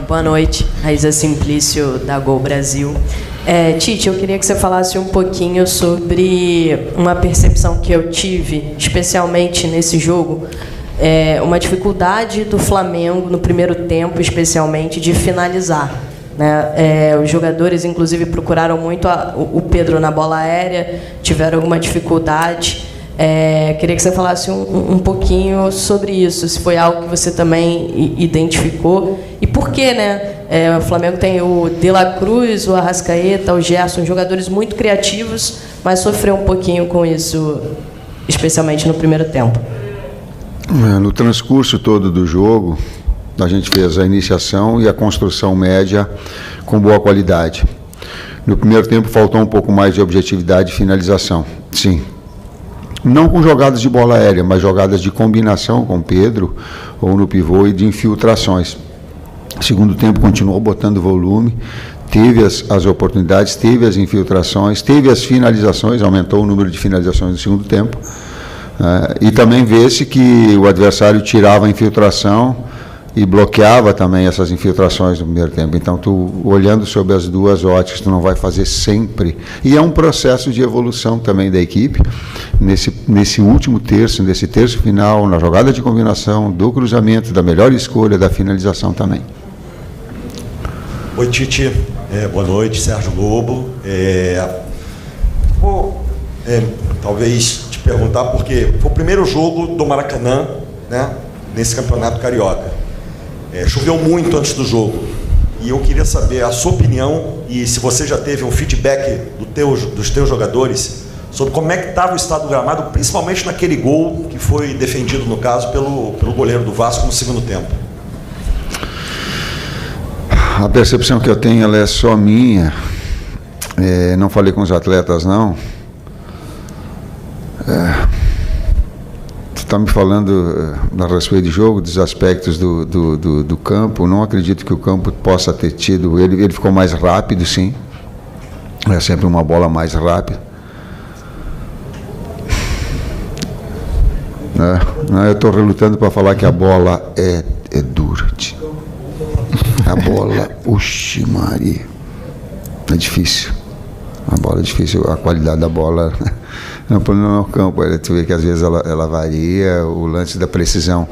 Boa noite, Raíza Simplício, da Gol Brasil. Tite, eu queria que você falasse um pouquinho sobre uma percepção que eu tive, especialmente nesse jogo, uma dificuldade do Flamengo, no primeiro tempo, especialmente, de finalizar. Né? Os jogadores, inclusive, procuraram muito o Pedro na bola aérea, tiveram alguma dificuldade. Queria que você falasse um pouquinho sobre isso, se foi algo que você também identificou. E por quê, né? O Flamengo tem o De La Cruz, o Arrascaeta, o Gerson, jogadores muito criativos, mas sofreu um pouquinho com isso, especialmente no primeiro tempo. No transcurso todo do jogo, a gente fez a iniciação e a construção média com boa qualidade. No primeiro tempo faltou um pouco mais de objetividade e finalização, sim. Não com jogadas de bola aérea, mas jogadas de combinação com o Pedro ou no pivô e de infiltrações. Segundo tempo continuou botando volume, teve as oportunidades, teve as infiltrações, teve as finalizações, aumentou o número de finalizações no segundo tempo. E também vê-se que o adversário tirava a infiltração e bloqueava também essas infiltrações no primeiro tempo. Então, tu olhando sobre as duas óticas, tu não vai fazer sempre. E é um processo de evolução também da equipe, nesse último terço, nesse terço final, na jogada de combinação, do cruzamento, da melhor escolha, da finalização também. Oi, Tite. Boa noite, Sérgio Lobo. Vou talvez te perguntar, porque foi o primeiro jogo do Maracanã, né, nesse campeonato carioca. Choveu muito antes do jogo e eu queria saber a sua opinião e se você já teve um feedback dos teus jogadores sobre como é que estava o estado do gramado, principalmente naquele gol que foi defendido, no caso, pelo goleiro do Vasco no segundo tempo. A percepção que eu tenho, ela é só minha. Não falei com os atletas, não. Está me falando a respeito de jogo, dos aspectos do campo. Não acredito que o campo possa ter tido. Ele ficou mais rápido, sim. É sempre uma bola mais rápida. Eu estou relutando para falar que a bola é dura. A bola, oxi, Maria. É difícil. A bola é difícil, a qualidade da bola. Não, não é o campo, tu vê que às vezes ela varia, o lance da precisão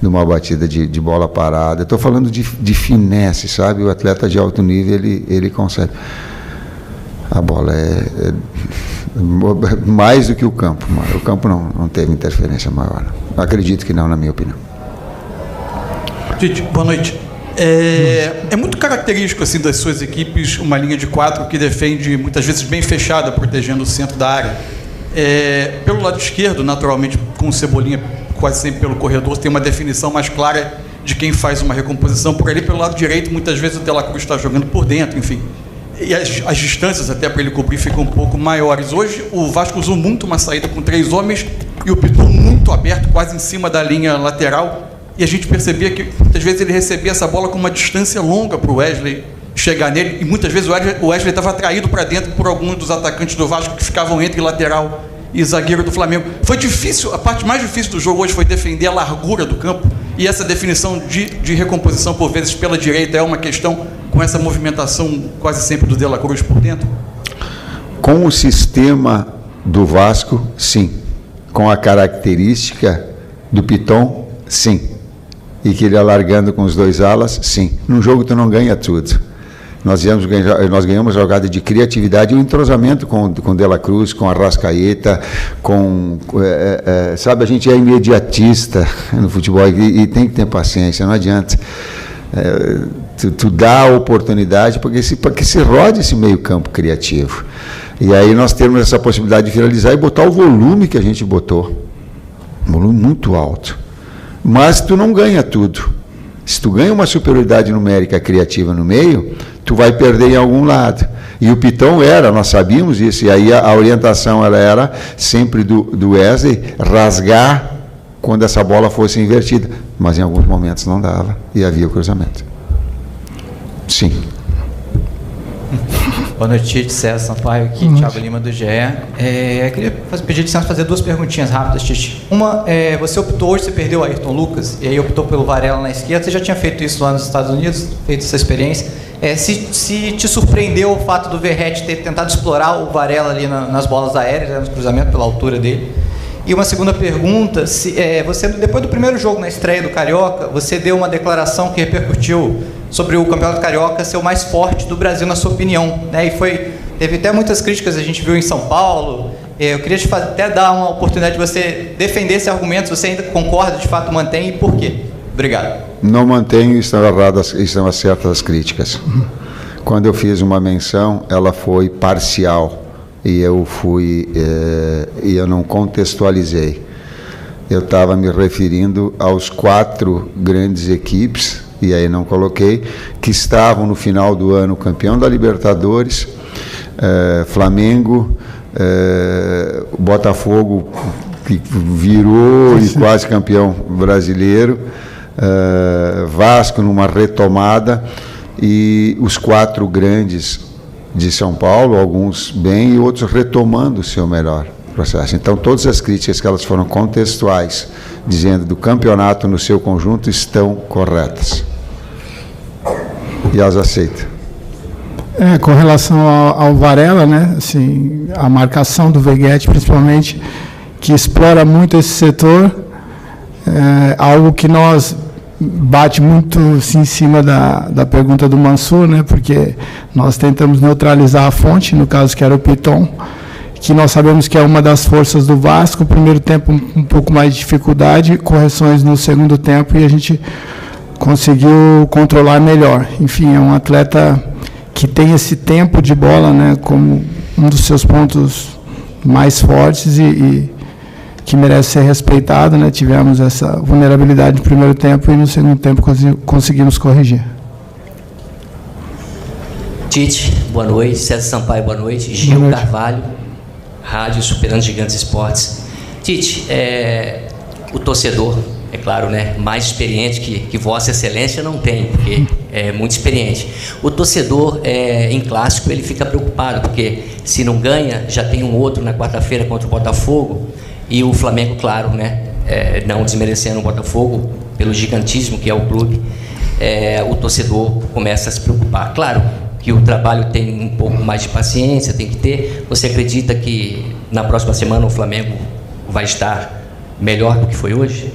de uma batida de bola parada. Estou falando de finesse, sabe? O atleta de alto nível, ele consegue. A bola é mais do que o campo. O campo não teve interferência maior. Acredito que não, na minha opinião. Tite, boa noite. É muito característico assim, das suas equipes uma linha de 4 que defende muitas vezes bem fechada, protegendo o centro da área. Pelo lado esquerdo, naturalmente, com o Cebolinha quase sempre pelo corredor, tem uma definição mais clara de quem faz uma recomposição. Por ali, pelo lado direito, muitas vezes o De La Cruz está jogando por dentro, enfim. E as distâncias até para ele cobrir ficam um pouco maiores. Hoje, o Vasco usou muito uma saída com 3 homens e o Piton muito aberto, quase em cima da linha lateral. E a gente percebia que muitas vezes ele recebia essa bola com uma distância longa para o Wesley chegar nele, e muitas vezes o Wesley estava atraído para dentro por alguns dos atacantes do Vasco que ficavam entre lateral e zagueiro do Flamengo. Foi difícil, a parte mais difícil do jogo hoje foi defender a largura do campo, e essa definição de recomposição por vezes pela direita é uma questão com essa movimentação quase sempre do De La Cruz por dentro? Com o sistema do Vasco, sim. Com a característica do Piton, sim. E que ele alargando com os 2 alas, sim. Num jogo tu não ganha tudo. Nós ganhamos jogada de criatividade e um entrosamento com De La Cruz, com Arrascaeta, sabe, a gente é imediatista no futebol e tem que ter paciência, não adianta. Tu dá a oportunidade para que se rode esse meio campo criativo. E aí nós temos essa possibilidade de finalizar e botar o volume que a gente botou. Um volume muito alto. Mas tu não ganha tudo. Se tu ganha uma superioridade numérica criativa no meio, tu vai perder em algum lado. E o Piton nós sabíamos isso, e aí a orientação ela era sempre do Wesley rasgar quando essa bola fosse invertida. Mas em alguns momentos não dava, e havia o cruzamento. Sim. Boa noite, Tite. César Sampaio aqui, Thiago Lima do GE. Queria pedir licença para fazer 2 perguntinhas rápidas, Tite. Uma, você optou hoje, você perdeu o Ayrton Lucas, e aí optou pelo Varela na esquerda. Você já tinha feito isso lá nos Estados Unidos, feito essa experiência. Se te surpreendeu o fato do Verratti ter tentado explorar o Varela ali nas bolas aéreas, nos cruzamentos, pela altura dele. E uma segunda pergunta, você, depois do primeiro jogo na estreia do Carioca, você deu uma declaração que repercutiu sobre o Campeonato Carioca ser o mais forte do Brasil, na sua opinião, né? E teve até muitas críticas, a gente viu em São Paulo. Eu queria até dar uma oportunidade de você defender esse argumento, se você ainda concorda, de fato mantém, e por quê? Obrigado. Não mantenho, estão erradas, estão certas as críticas. Quando eu fiz uma menção, ela foi parcial. E eu não contextualizei. Eu estava me referindo aos 4 grandes equipes, e aí não coloquei, que estavam no final do ano campeão da Libertadores, Flamengo, Botafogo, que virou e quase campeão brasileiro, Vasco numa retomada, e os 4 grandes de São Paulo, alguns bem e outros retomando o seu melhor processo. Então, todas as críticas que elas foram contextuais, dizendo do campeonato no seu conjunto, estão corretas. E as aceito. Com relação ao Varela, né, assim, a marcação do Veguete, principalmente, que explora muito esse setor, algo que nós bate muito assim, em cima da pergunta do Mansur, né, porque nós tentamos neutralizar a fonte, no caso que era o Piton, que nós sabemos que é uma das forças do Vasco. Primeiro tempo um pouco mais de dificuldade, correções no segundo tempo, e a gente conseguiu controlar melhor. Enfim, é um atleta que tem esse tempo de bola, né, como um dos seus pontos mais fortes e que merece ser respeitado, né? Tivemos essa vulnerabilidade no primeiro tempo e no segundo tempo conseguimos corrigir. Tite, boa noite. César Sampaio, boa noite. Gil Carvalho, Rádio Superando Gigantes Esportes. Tite, o torcedor, é claro, né, mais experiente que Vossa Excelência não tem, porque é muito experiente. O torcedor, em clássico, ele fica preocupado, porque se não ganha, já tem um outro na quarta-feira contra o Botafogo. E o Flamengo, claro, né, não desmerecendo o Botafogo, pelo gigantismo que é o clube, o torcedor começa a se preocupar. Claro que o trabalho tem um pouco mais de paciência, tem que ter. Você acredita que na próxima semana o Flamengo vai estar melhor do que foi hoje?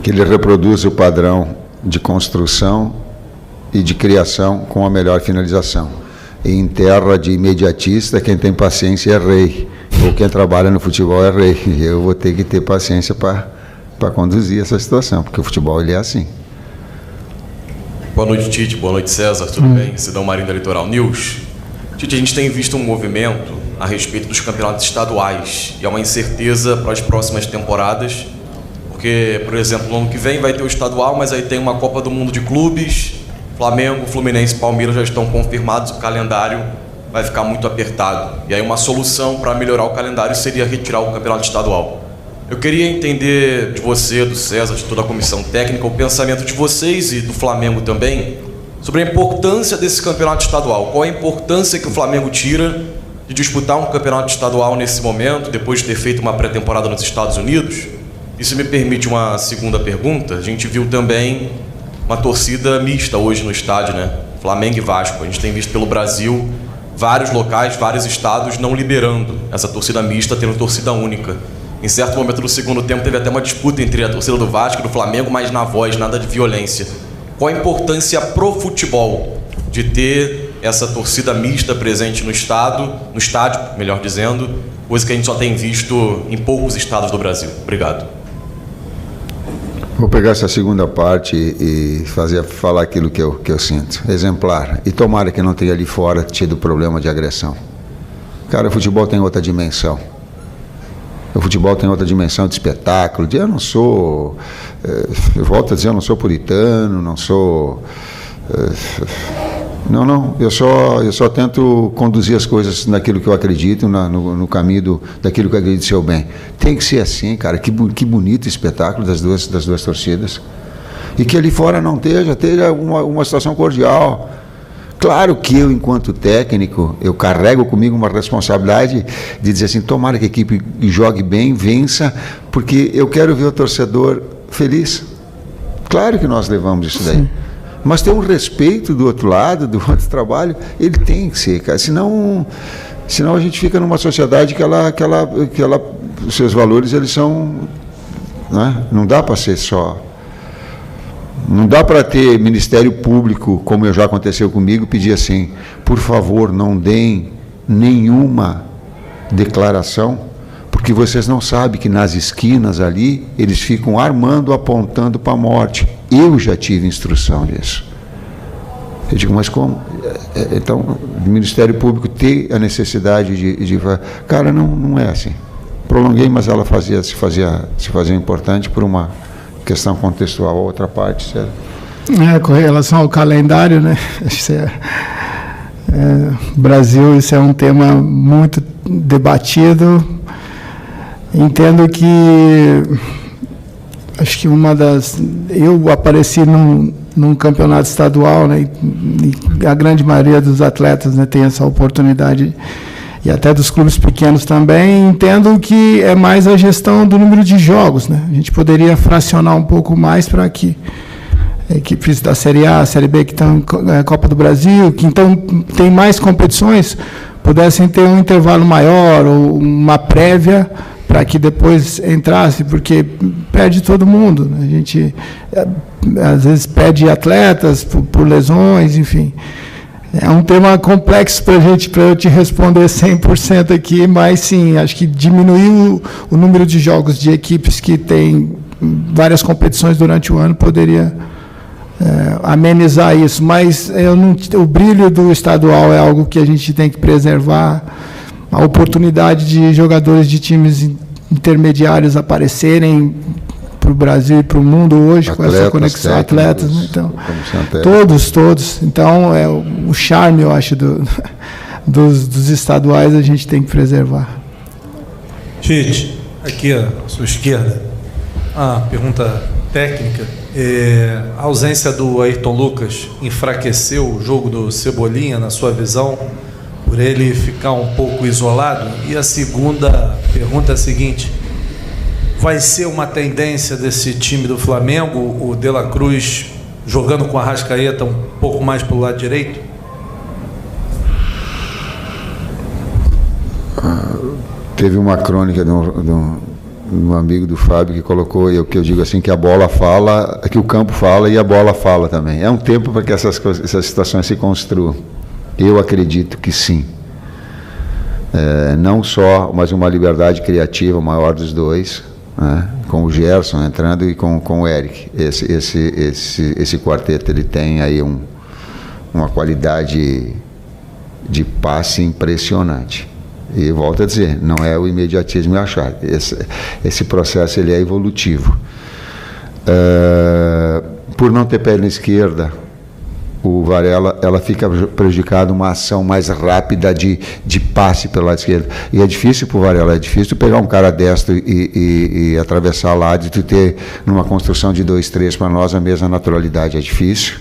Que ele reproduz o padrão de construção e de criação com a melhor finalização. E em terra de imediatista, quem tem paciência é rei. Ou quem trabalha no futebol é rei. E eu vou ter que ter paciência para conduzir essa situação, porque o futebol ele é assim. Boa noite, Tite. Boa noite, César. Tudo bem? Cidão Marinho da Litoral News. Tite, a gente tem visto um movimento a respeito dos campeonatos estaduais. E é uma incerteza para as próximas temporadas. Porque, por exemplo, no ano que vem vai ter o estadual, mas aí tem uma Copa do Mundo de clubes. Flamengo, Fluminense e Palmeiras já estão confirmados. O calendário vai ficar muito apertado. E aí uma solução para melhorar o calendário seria retirar o campeonato estadual. Eu queria entender de você, do César, de toda a comissão técnica, o pensamento de vocês e do Flamengo também, sobre a importância desse campeonato estadual. Qual a importância que o Flamengo tira de disputar um campeonato estadual nesse momento, depois de ter feito uma pré-temporada nos Estados Unidos? Isso me permite uma segunda pergunta. A gente viu também uma torcida mista hoje no estádio, né? Flamengo e Vasco. A gente tem visto pelo Brasil vários locais, vários estados não liberando essa torcida mista, tendo torcida única. Em certo momento do segundo tempo teve até uma disputa entre a torcida do Vasco e do Flamengo, mas na voz, nada de violência. Qual a importância pro futebol de ter essa torcida mista presente no estádio, melhor dizendo, coisa que a gente só tem visto em poucos estados do Brasil? Obrigado. Vou pegar essa segunda parte e falar aquilo que eu sinto. Exemplar. E tomara que não tenha ali fora tido problema de agressão. Cara, o futebol tem outra dimensão. O futebol tem outra dimensão de espetáculo. Eu não sou... eu volto a dizer, eu não sou puritano, não sou... Não. Eu só tento conduzir as coisas naquilo que eu acredito, no caminho daquilo que eu acredito ser o bem. Tem que ser assim, cara. Que bonito espetáculo das duas torcidas. E que ali fora não esteja uma situação cordial. Claro que eu, enquanto técnico, eu carrego comigo uma responsabilidade de dizer assim, tomara que a equipe jogue bem, vença, porque eu quero ver o torcedor feliz. Claro que nós levamos isso daí. Sim. Mas tem um respeito do outro lado, do outro trabalho, ele tem que ser, cara. Senão a gente fica numa sociedade que os seus valores, eles são... Né? Não dá para ser só... Não dá para ter Ministério Público, como já aconteceu comigo, pedir assim, por favor, não deem nenhuma declaração, porque vocês não sabem que nas esquinas ali, eles ficam armando, apontando para a morte. Eu já tive instrução disso. Eu digo, mas como? Então, o Ministério Público ter a necessidade de cara, não é assim. Prolonguei, mas ela se fazia importante por uma questão contextual, a outra parte, certo? Com relação ao calendário, né? Brasil, isso é um tema muito debatido. Entendo que acho que eu apareci num campeonato estadual, né? E a grande maioria dos atletas, né, tem essa oportunidade, e até dos clubes pequenos também. Entendo que é mais a gestão do número de jogos, né? A gente poderia fracionar um pouco mais para que equipes da Série A, Série B que estão na Copa do Brasil, que então tem mais competições, pudessem ter um intervalo maior ou uma prévia para que depois entrasse, porque perde todo mundo, né? A gente às vezes perde atletas por lesões, enfim. É um tema complexo para eu te responder 100% aqui, mas sim, acho que diminuir o número de jogos de equipes que têm várias competições durante o ano poderia amenizar isso, mas o brilho do estadual é algo que a gente tem que preservar, a oportunidade de jogadores de times intermediários aparecerem para o Brasil e para o mundo hoje, com essa conexão, atletas, né? Então, todos. Então, o charme, eu acho, dos estaduais a gente tem que preservar. Tite, aqui à sua esquerda, a pergunta técnica. A ausência do Ayrton Lucas enfraqueceu o jogo do Cebolinha, na sua visão, por ele ficar um pouco isolado? E a segunda pergunta é a seguinte: vai ser uma tendência desse time do Flamengo, o De La Cruz jogando com a Arrascaeta um pouco mais pelo lado direito? Teve uma crônica de um amigo do Fábio que colocou, que eu digo assim, que a bola fala, que o campo fala e a bola fala também. É um tempo para que essas situações se construam. Eu acredito que sim. Não só, mas uma liberdade criativa maior dos dois, né? Com o Gerson entrando e com o Eric. Esse quarteto, ele tem aí uma qualidade de passe impressionante. E volto a dizer, não é o imediatismo e achar. Esse processo, ele é evolutivo. Por não ter perna esquerda, o Varela, ela fica prejudicada uma ação mais rápida de passe pelo lado esquerdo. E é difícil para o Varela, é difícil pegar um cara destro e atravessar lá, de tu ter numa construção de 2-3 para nós a mesma naturalidade, é difícil,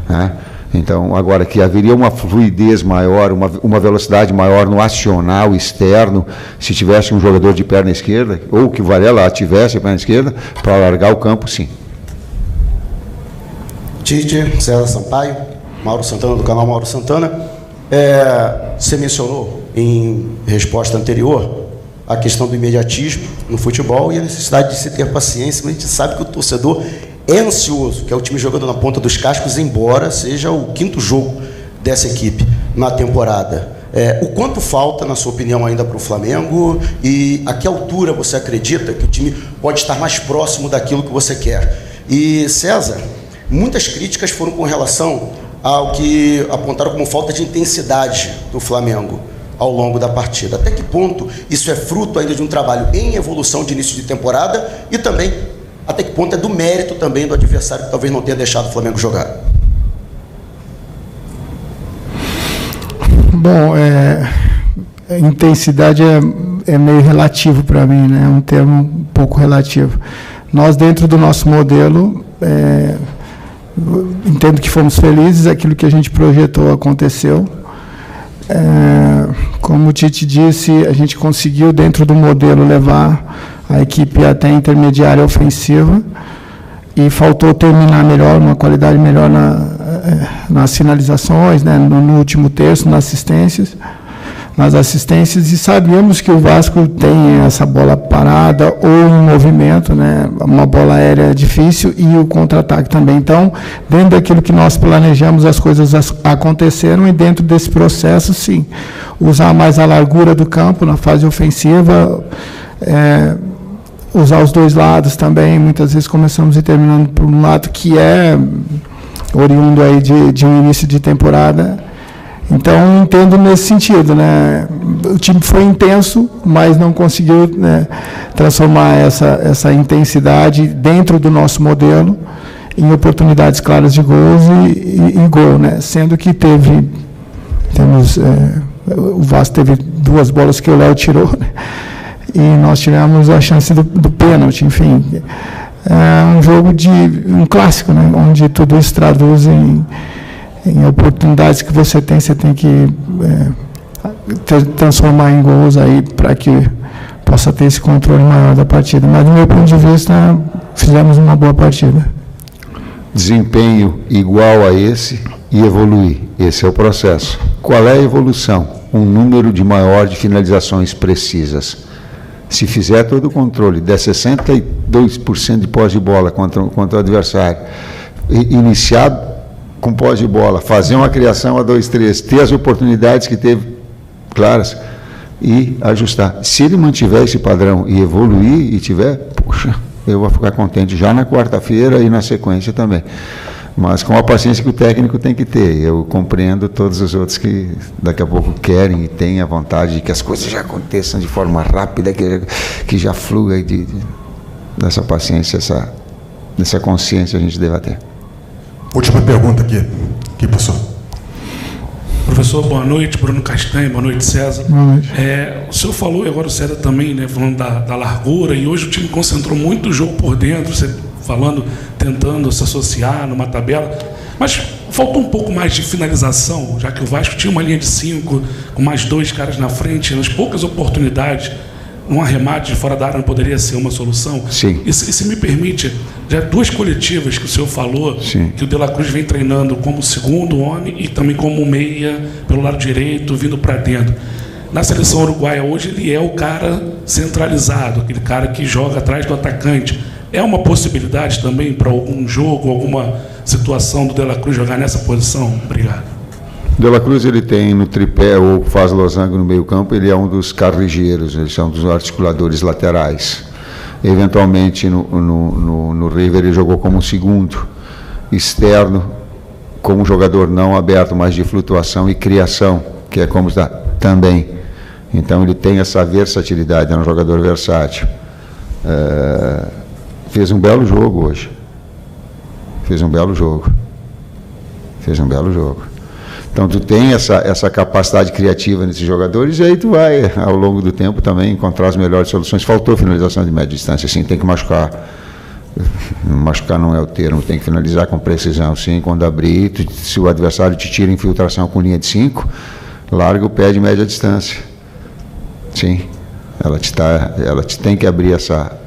né? Então, agora que haveria uma fluidez maior, uma velocidade maior no acionar o externo, se tivesse um jogador de perna esquerda, ou que o Varela tivesse perna esquerda, para largar o campo, sim. Tite, César Sampaio, Mauro Santana, do canal Mauro Santana. Você mencionou em resposta anterior a questão do imediatismo no futebol e a necessidade de se ter paciência, mas a gente sabe que o torcedor é ansioso, que é o time jogando na ponta dos cascos, embora seja o 5º jogo dessa equipe na temporada. O quanto falta, na sua opinião, ainda para o Flamengo, e a que altura você acredita que o time pode estar mais próximo daquilo que você quer? E, César, muitas críticas foram com relação ao que apontaram como falta de intensidade do Flamengo ao longo da partida. Até que ponto isso é fruto ainda de um trabalho em evolução de início de temporada e também até que ponto é do mérito também do adversário que talvez não tenha deixado o Flamengo jogar? Bom, intensidade é meio relativo para mim, né? É um termo um pouco relativo. Nós, dentro do nosso modelo, entendo que fomos felizes, aquilo que a gente projetou aconteceu. Como o Tite disse, a gente conseguiu, dentro do modelo, levar a equipe até a intermediária ofensiva e faltou terminar melhor, uma qualidade melhor nas finalizações, né, no último terço, nas assistências, e sabíamos que o Vasco tem essa bola parada ou em movimento, né, uma bola aérea difícil e o contra-ataque também. Então, dentro daquilo que nós planejamos, as coisas aconteceram, e dentro desse processo, sim, usar mais a largura do campo na fase ofensiva, usar os dois lados também. Muitas vezes começamos e terminando por um lado que é oriundo aí de um início de temporada. Então, entendo nesse sentido, né? O time foi intenso, mas não conseguiu, né, transformar essa intensidade dentro do nosso modelo em oportunidades claras de gols e gol, né? Sendo que o Vasco teve 2 bolas que o Léo tirou, né? E nós tivemos a chance do pênalti, enfim. É um jogo um clássico, né? Onde tudo isso traduz em oportunidades que você tem que transformar em gols aí para que possa ter esse controle maior da partida. Mas, do meu ponto de vista, fizemos uma boa partida. Desempenho igual a esse e evoluir. Esse é o processo. Qual é a evolução? Um número maior de finalizações precisas. Se fizer todo o controle, der 62% de posse de bola contra o adversário, iniciar com posse de bola, fazer uma criação a 2-3, ter as oportunidades que teve claras e ajustar. Se ele mantiver esse padrão e evoluir e tiver, puxa, eu vou ficar contente já na quarta-feira e na sequência também. Mas com a paciência que o técnico tem que ter. Eu compreendo todos os outros que daqui a pouco querem e têm a vontade de que as coisas já aconteçam de forma rápida, que já flua, dessa paciência, dessa consciência a gente deve ter. Última pergunta aqui, professor. Professor, boa noite. Bruno Castanho, boa noite, César. Boa noite. O senhor falou, e agora o César também, né, falando da largura, e hoje o time concentrou muito o jogo por dentro, você falando, tentando se associar numa tabela, mas faltou um pouco mais de finalização, já que o Vasco tinha uma linha de 5, com mais 2 caras na frente, nas poucas oportunidades, um arremate de fora da área não poderia ser uma solução? Sim. E se me permite, já 2 coletivas que o senhor falou, sim, que o De La Cruz vem treinando como segundo homem e também como meia pelo lado direito, vindo para dentro. Na seleção uruguaia hoje ele é o cara centralizado, aquele cara que joga atrás do atacante. É uma possibilidade também para algum jogo, alguma situação do De La Cruz jogar nessa posição? Obrigado. De La Cruz, ele tem no tripé, ou faz losango no meio campo, ele é um dos carrilheiros, ele é um dos articuladores laterais. Eventualmente, no River, ele jogou como segundo, externo, como jogador não aberto, mas de flutuação e criação, que é como está também. Então, ele tem essa versatilidade, é um jogador versátil. Fez um belo jogo hoje. Fez um belo jogo. Então, tu tem essa capacidade criativa nesses jogadores, e aí tu vai, ao longo do tempo, também encontrar as melhores soluções. Faltou finalização de média distância, sim, tem que machucar. Machucar não é o termo, tem que finalizar com precisão, sim, quando abrir, se o adversário te tira infiltração com linha de 5, larga o pé de média distância. Sim, ela te tem que abrir essa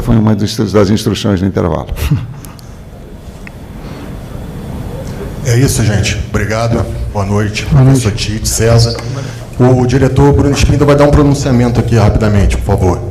foi uma das instruções do intervalo. É isso, gente. Obrigado. Boa noite, professor Tite, César. O diretor Bruno Espíndola vai dar um pronunciamento aqui rapidamente, por favor.